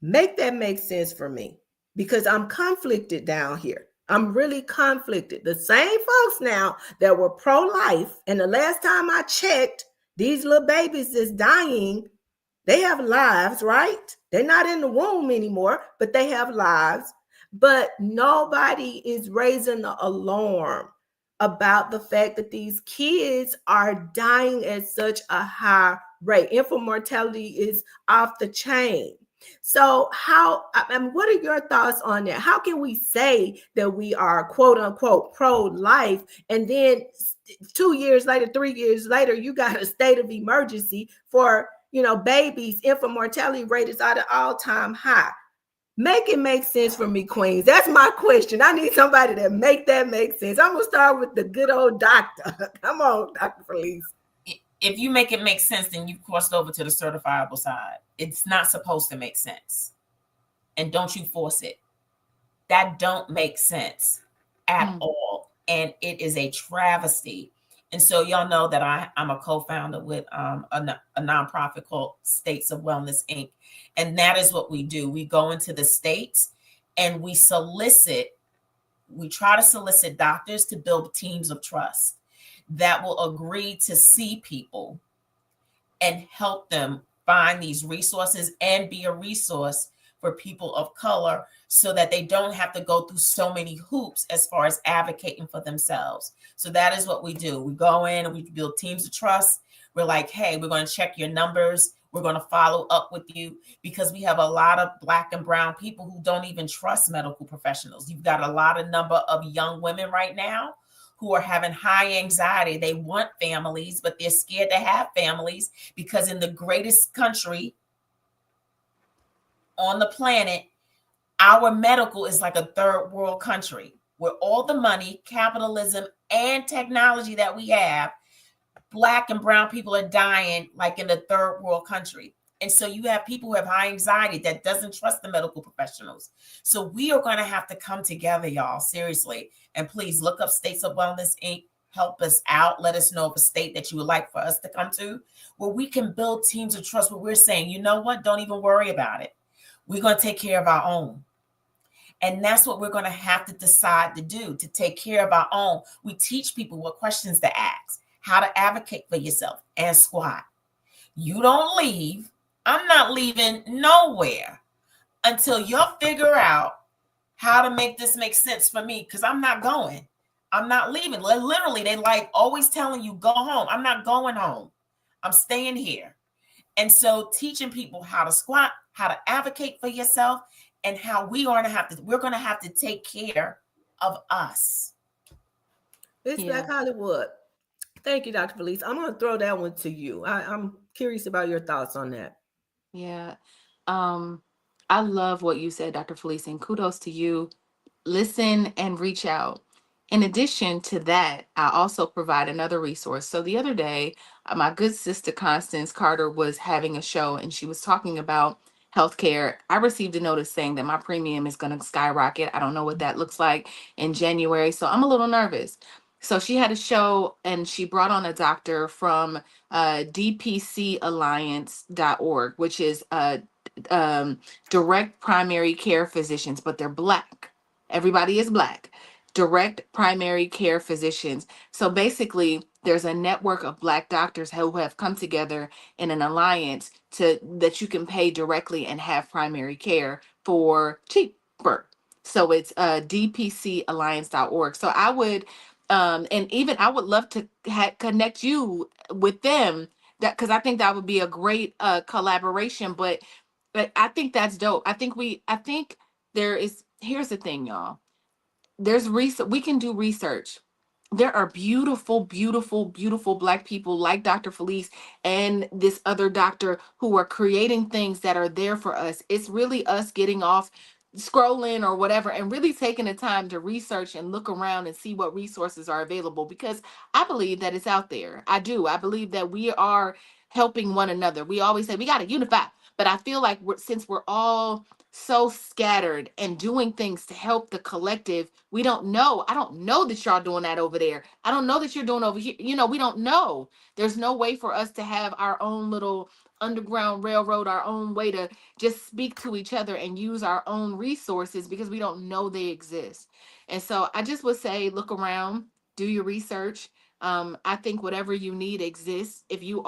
Make that make sense for me, because I'm conflicted down here. I'm really conflicted. The same folks now that were pro-life, and the last time I checked, these little babies that's dying, they have lives, right? They're not in the womb anymore, but they have lives. But nobody is raising the alarm about the fact that these kids are dying at such a high rate. Infant mortality is off the chain. So what are your thoughts on that? How can we say that we are quote unquote pro-life, and then 2 years later, 3 years later, you got a state of emergency for, babies? Infant mortality rate is at an all-time high. Make it make sense for me, Queens. That's my question. I need somebody to make that make sense. I'm going to start with the good old doctor. Come on, Dr. Felice. if you make it make sense, then you've crossed over to the certifiable side. It's not supposed to make sense. And don't you force it. That don't make sense at all. And it is a travesty. And so y'all know that I'm a co-founder with a nonprofit called States of Wellness, Inc. And that is what we do. We go into the states and we try to solicit doctors to build teams of trust that will agree to see people and help them find these resources and be a resource for people of color so that they don't have to go through so many hoops as far as advocating for themselves. So that is what we do. We go in and we build teams of trust. We're like, hey, we're going to check your numbers. We're going to follow up with you, because we have a lot of Black and brown people who don't even trust medical professionals. You've got a lot of number of young women right now who are having high anxiety. They want families, but they're scared to have families, because in the greatest country on the planet, our medical is like a third world country, where all the money, capitalism, and technology that we have, Black and brown people are dying like in the third world country. And so you have people who have high anxiety that doesn't trust the medical professionals. So we are going to have to come together, y'all, seriously. And please look up States of Wellness, Inc. Help us out. Let us know of a state that you would like for us to come to, where we can build teams of trust, where we're saying, you know what, don't even worry about it. We're going to take care of our own. And that's what we're going to have to decide to do, to take care of our own. We teach people what questions to ask, how to advocate for yourself, and squat. You don't leave. I'm not leaving nowhere until you'll figure out how to make this make sense for me, because I'm not going. I'm not leaving. Literally, they like always telling you, go home. I'm not going home. I'm staying here. And so teaching people how to squat, how to advocate for yourself, and how we're going to have to take care of us. It's Black Hollywood. Thank you, Dr. Felice. I'm going to throw that one to you. I'm curious about your thoughts on that. Yeah. I love what you said, Dr. Felice, and kudos to you. Listen and reach out. In addition to that, I also provide another resource. So the other day, my good sister Constance Carter was having a show, and she was talking about healthcare. I received a notice saying that my premium is going to skyrocket. I don't know what that looks like in January, so I'm a little nervous. So she had a show, and she brought on a doctor from dpcalliance.org, which is direct primary care physicians, but they're Black. Everybody is Black. Direct primary care physicians. So basically, there's a network of Black doctors who have come together in an alliance that you can pay directly and have primary care for cheaper. So it's dpcalliance.org. So I would, and even I would love to connect you with them, that because I think that would be a great collaboration. But I think that's dope. I think here's the thing, y'all. There's research. We can do research. There are beautiful, beautiful, beautiful Black people like Dr. Felice and this other doctor who are creating things that are there for us. It's really us getting off scrolling or whatever and really taking the time to research and look around and see what resources are available, because I believe that it's out there. I do. I believe that we are helping one another. We always say we got to unify, but I feel like since we're all so scattered and doing things to help the collective, we don't know. I don't know that y'all doing that over there. I don't know that you're doing over here. We don't know. There's no way for us to have our own little underground railroad, our own way to just speak to each other and use our own resources, because we don't know they exist. And so I just would say, look around, do your research. I think whatever you need exists. If you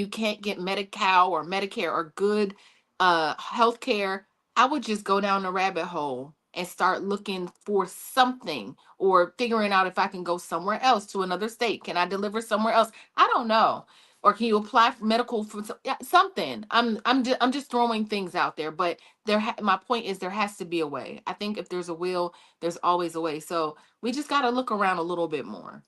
can't get Medi-Cal or Medicare or good healthcare, I would just go down the rabbit hole and start looking for something, or figuring out if I can go somewhere else, to another state. Can I deliver somewhere else? I don't know. Or can you apply for medical for something? I'm just throwing things out there, but my point is there has to be a way. I think if there's a will, there's always a way. So we just got to look around a little bit more.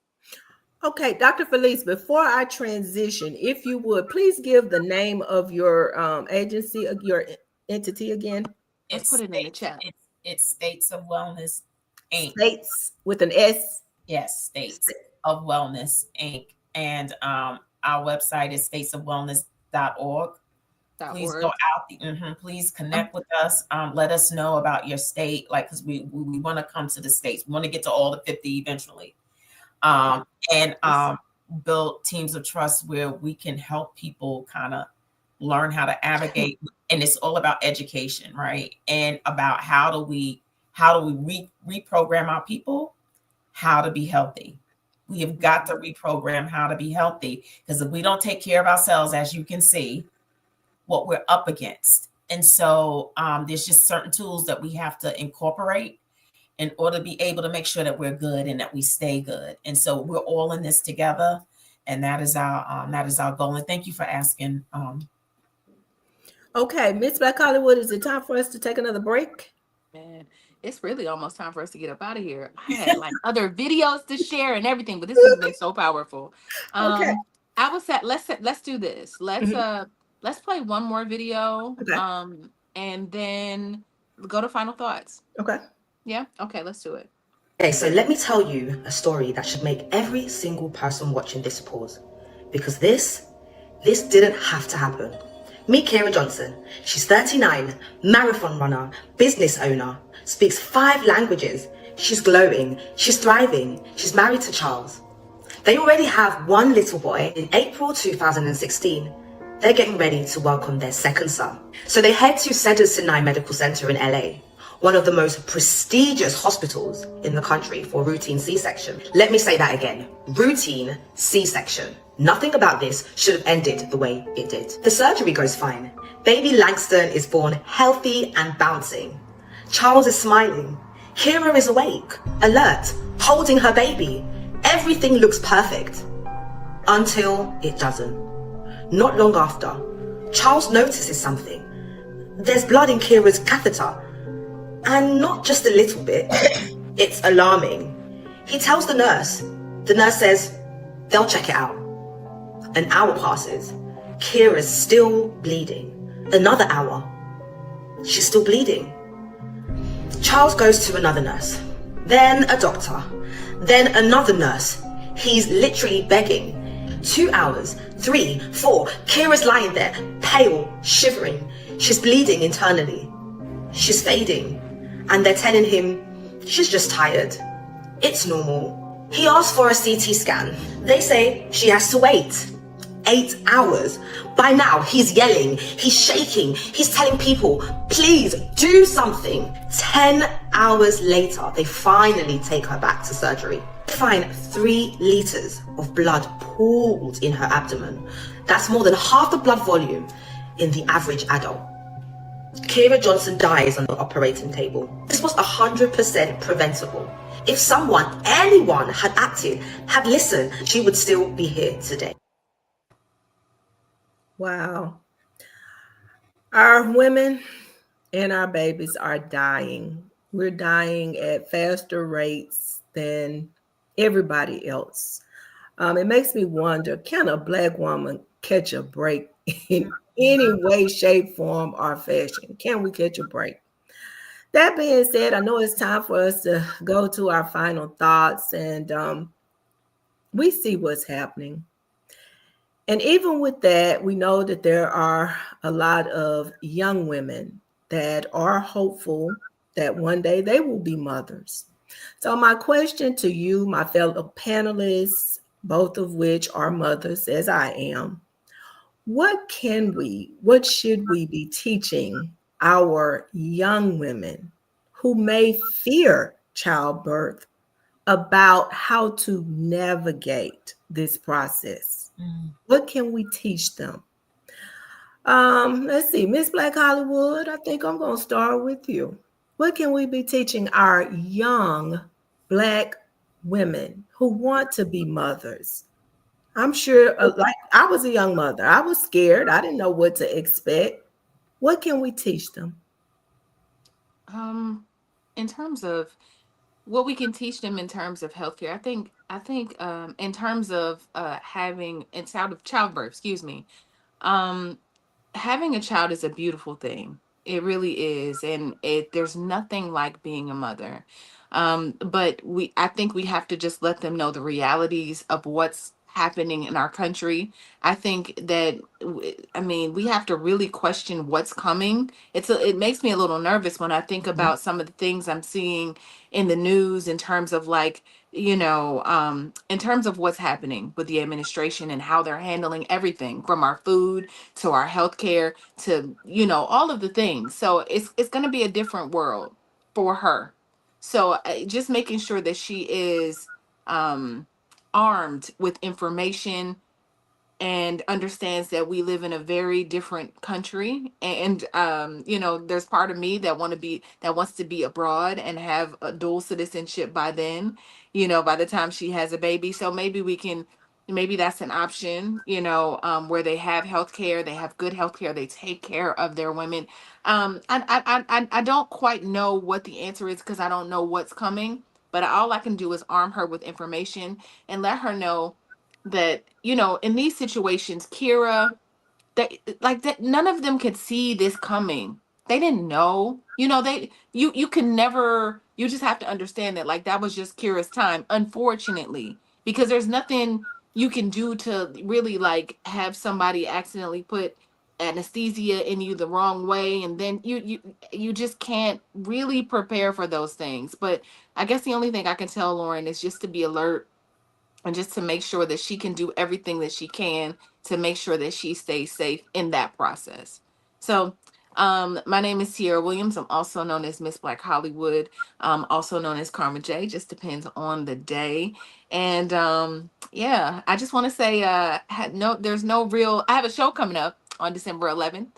Okay, Dr. Felice, before I transition, if you would please give the name of your agency, your entity again. Let's put it in the chat. It's States of Wellness, Inc. States with an S. Yes, States of Wellness, Inc. And our website is statesofwellness.org. Please go out. Please connect with us. Let us know about your state, because we want to come to the states. We want to get to all the 50 eventually, and build teams of trust where we can help people kind of learn how to navigate. And it's all about education, right? And about how do we reprogram our people how to be healthy. We have got to reprogram how to be healthy, because if we don't take care of ourselves, as you can see, what we're up against. And so there's just certain tools that we have to incorporate in order to be able to make sure that we're good and that we stay good. And so we're all in this together, and that is our goal. And thank you for asking. Okay, Miss Black Hollywood, is it time for us to take another break? Man, it's really almost time for us to get up out of here. I had like other videos to share and everything, but this has been so powerful. Okay. I was set. Let's do this. Let's play one more video. Okay. And then go to final thoughts. Okay. Yeah. Okay. Let's do it. Okay, so let me tell you a story that should make every single person watching this pause, because this didn't have to happen. Meet Kira Johnson. She's 39, marathon runner, business owner, speaks 5 languages. She's glowing, she's thriving, she's married to Charles. They already have 1 little boy. In April 2016, they're getting ready to welcome their second son. So they head to Cedars-Sinai Medical Center in LA, one of the most prestigious hospitals in the country for routine C-section. Let me say that again, routine C-section. Nothing about this should have ended the way it did. The surgery goes fine. Baby Langston is born healthy and bouncing. Charles is smiling. Kira is awake, alert, holding her baby. Everything looks perfect. Until it doesn't. Not long after, Charles notices something. There's blood in Kira's catheter. And not just a little bit. It's alarming. He tells the nurse. The nurse says, they'll check it out. An hour passes. Kira's still bleeding. Another hour. She's still bleeding. Charles goes to another nurse. Then a doctor. Then another nurse. He's literally begging. 2 hours. 3, 4. Kira's lying there, pale, shivering. She's bleeding internally. She's fading. And they're telling him she's just tired. It's normal. He asks for a CT scan. They say she has to wait 8 hours. By now, he's yelling, he's shaking, he's telling people, please do something. 10 hours later, they finally take her back to surgery. They find 3 liters of blood pooled in her abdomen. That's more than half the blood volume in the average adult. Kira Johnson dies on the operating table. This was 100% preventable. If anyone had acted, had listened, she would still be here today. Wow. Our women and our babies are dying. We're dying at faster rates than everybody else. It makes me wonder, can a Black woman catch a break in any way, shape, form, or fashion? Can we catch a break? That being said, I know it's time for us to go to our final thoughts, and we see what's happening. And even with that, we know that there are a lot of young women that are hopeful that one day they will be mothers. So my question to you, my fellow panelists, both of which are mothers as I am, what should we be teaching our young women who may fear childbirth about how to navigate this process? What can we teach them? Let's see, Miss Black Hollywood, I think I'm going to start with you. What can we be teaching our young Black women who want to be mothers? I'm sure, like I was a young mother. I was scared. I didn't know what to expect. What can we teach them? In terms of what we can teach them in terms of healthcare, I think in terms of having it's out of childbirth, excuse me, having a child is a beautiful thing. It really is, and there's nothing like being a mother. But I think we have to just let them know the realities of what's happening in our country. I think that we have to really question what's coming. It makes me a little nervous when I think about some of the things I'm seeing in the news in terms of like, in terms of what's happening with the administration and how they're handling everything from our food to our healthcare to, all of the things. So it's going to be a different world for her. So just making sure that she is armed with information and understands that we live in a very different country, and there's part of me that wants to be abroad and have a dual citizenship by then, by the time she has a baby. So maybe that's an option, where they have healthcare, they have good healthcare, they take care of their women. I don't quite know what the answer is because I don't know what's coming, but all I can do is arm her with information and let her know that, in these situations, Kira, that none of them could see this coming. They didn't know. You can never, you just have to understand that, like, that was just Kira's time, unfortunately, because there's nothing you can do to really like have somebody accidentally put anesthesia in you the wrong way, and then you just can't really prepare for those things. But I guess the only thing I can tell Lauren is just to be alert and just to make sure that she can do everything that she can to make sure that she stays safe in that process. So, my name is Sierra Williams. I'm also known as Miss Black Hollywood, also known as Karma J. Just depends on the day. And yeah, I just want to say, there's no real. I have a show coming up on December 11th.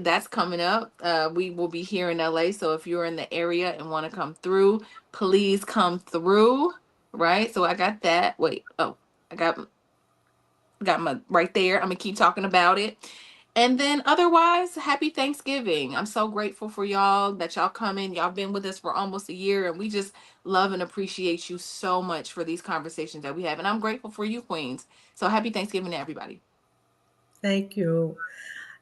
That's coming up. We will be here in LA. So if you're in the area and want to come through, please come through. Right. So I got that. Wait. Oh, I got my right there. I'm gonna keep talking about it. And then otherwise, happy Thanksgiving. I'm so grateful for y'all that y'all coming. Y'all been with us for almost a year, and we just love and appreciate you so much for these conversations that we have. And I'm grateful for you, Queens. So happy Thanksgiving to everybody. Thank you.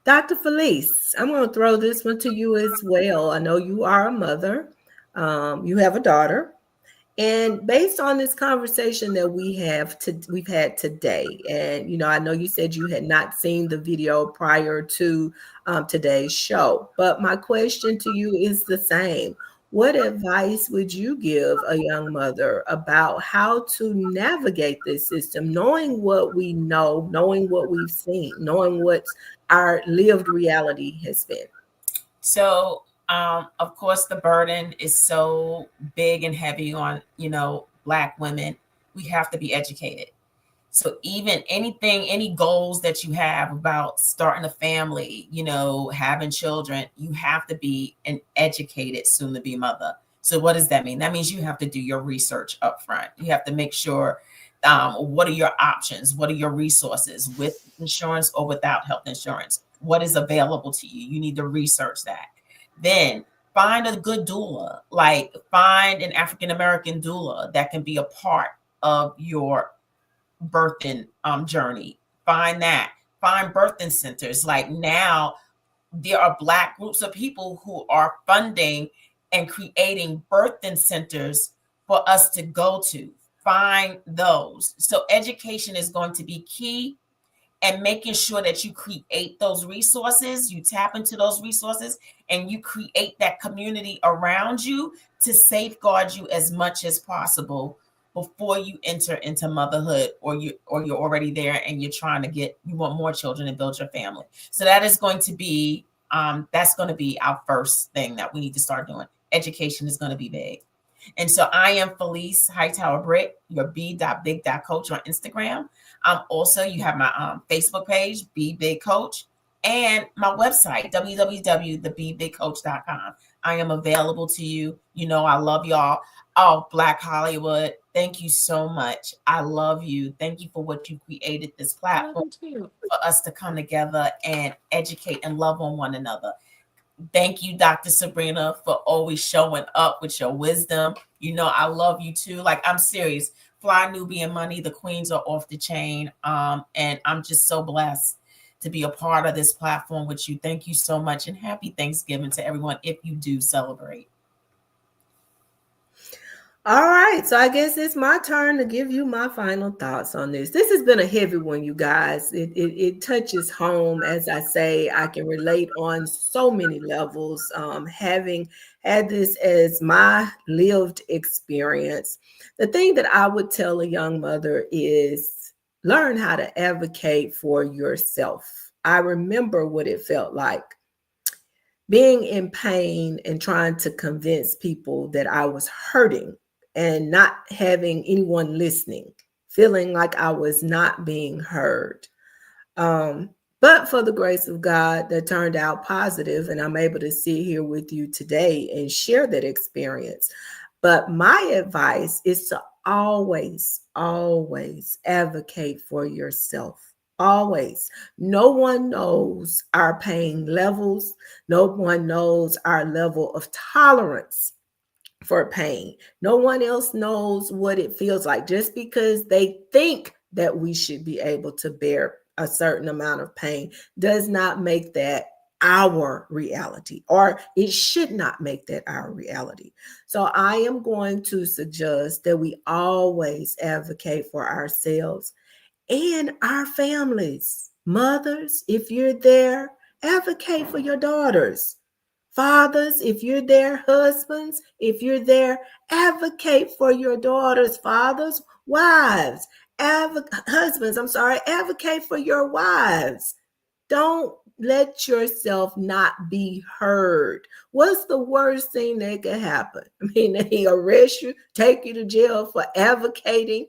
Dr. Felice, I'm going to throw this one to you as well. I know you are a mother. You have a daughter. And based on this conversation that we've had today, and I know you said you had not seen the video prior to today's show, but my question to you is the same. What advice would you give a young mother about how to navigate this system, knowing what we know, knowing what we've seen, knowing what our lived reality has been? So, of course, the burden is so big and heavy on, Black women. We have to be educated. So even any goals that you have about starting a family, having children, you have to be an educated soon to be mother. So what does that mean? That means you have to do your research up front. You have to make sure, what are your options? What are your resources with insurance or without health insurance? What is available to you? You need to research that. Then find a good doula, like find an African-American doula that can be a part of your birthing journey. Find that. Find birthing centers. Like now, there are Black groups of people who are funding and creating birthing centers for us to go to. Find those. So education is going to be key, and making sure that you create those resources, you tap into those resources, and you create that community around you to safeguard you as much as possible before you enter into motherhood, or you're already there and you want more children and build your family. So that is going to be that's going to be our first thing that we need to start doing. Education is going to be big. And so I am Felice Hightower Britt, your b.big.coach on Instagram. Also, you have my Facebook page, Be Big Coach, and my website, www.thebebigcoach.com. I am available to you. I love y'all. Oh, Black Hollywood, thank you so much. I love you. Thank you for what you created this platform for us to come together and educate and love on one another. Thank you, Dr. Sabrina, for always showing up with your wisdom. I love you too. Like, I'm serious. Fly Nubian Money, the queens are off the chain. And I'm just so blessed to be a part of this platform with you. Thank you so much. And happy Thanksgiving to everyone if you do celebrate. All right, so I guess it's my turn to give you my final thoughts on this. This has been a heavy one, you guys. It touches home, as I say. I can relate on so many levels. Having had this as my lived experience, the thing that I would tell a young mother is learn how to advocate for yourself. I remember what it felt like being in pain and trying to convince people that I was hurting and not having anyone listening, feeling like I was not being heard. But for the grace of God, that turned out positive, and I'm able to sit here with you today and share that experience. But my advice is to always, always advocate for yourself. Always. No one knows our pain levels. No one knows our level of tolerance for pain. No one else knows what it feels like. Just because they think that we should be able to bear a certain amount of pain does not make that our reality, or it should not make that our reality. So I am going to suggest that we always advocate for ourselves and our families. Mothers, if you're there, advocate for your daughters. Fathers, if you're there, husbands, if you're there, advocate for your daughters. Fathers, wives, husbands, advocate for your wives. Don't let yourself not be heard. What's the worst thing that could happen? I mean, they arrest you, take you to jail for advocating.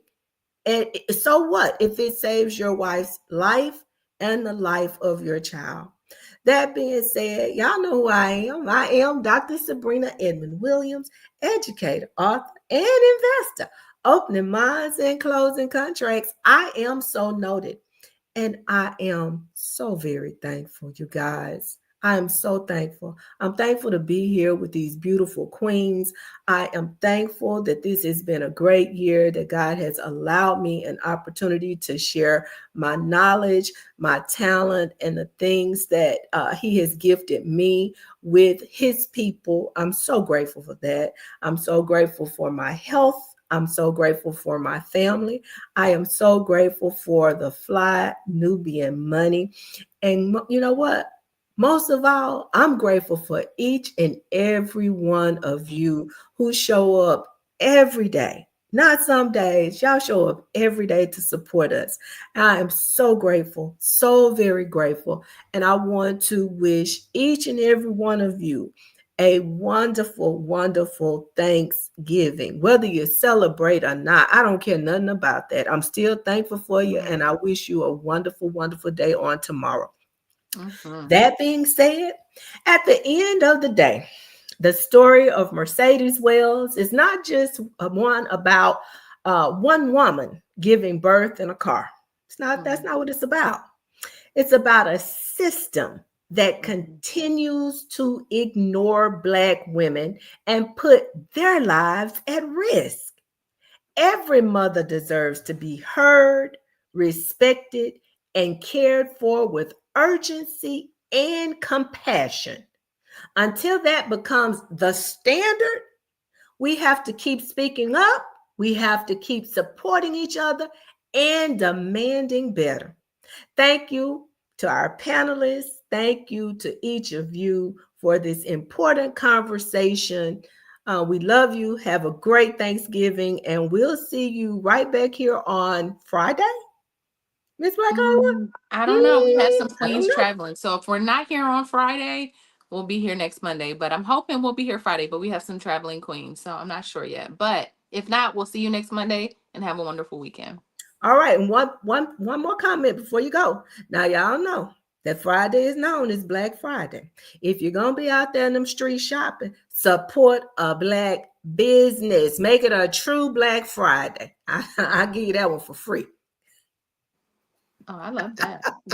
And so what if it saves your wife's life and the life of your child? That being said, y'all know who I am. I am Dr. Sabrina Edmond Williams, educator, author, and investor, opening minds and closing contracts. I am so noted. And I am so very thankful, you guys. I am so thankful. I'm thankful to be here with these beautiful queens. I am thankful that this has been a great year, that God has allowed me an opportunity to share my knowledge, my talent, and the things that He has gifted me with His people. I'm so grateful for that. I'm so grateful for my health. I'm so grateful for my family. I am so grateful for the fly Nubian money. And you know what? Most of all, I'm grateful for each and every one of you who show up every day. Not some days, y'all show up every day to support us. I am so grateful, so very grateful. And I want to wish each and every one of you a wonderful, wonderful Thanksgiving. Whether you celebrate or not, I don't care nothing about that. I'm still thankful for you, and I wish you a wonderful, wonderful day on tomorrow. That being said, at the end of the day, the story of Mercedes Wells is not just one about one woman giving birth in a car. That's not what it's about. It's about a system that continues to ignore Black women and put their lives at risk. Every mother deserves to be heard, respected, and cared for with urgency and compassion. Until that becomes the standard, we have to keep speaking up. We have to keep supporting each other and demanding better. Thank you to our panelists. Thank you to each of you for this important conversation. We love you. Have a great Thanksgiving, and we'll see you right back here on Friday. Miss Black I don't know. We have some queens traveling. So if we're not here on Friday, we'll be here next Monday. But I'm hoping we'll be here Friday, but we have some traveling queens. So I'm not sure yet. But if not, we'll see you next Monday and have a wonderful weekend. All right. And one more comment before you go. Now, y'all know that Friday is known as Black Friday. If you're going to be out there in them streets shopping, support a Black business. Make it a true Black Friday. I'll give you that one for free. Oh, I love that.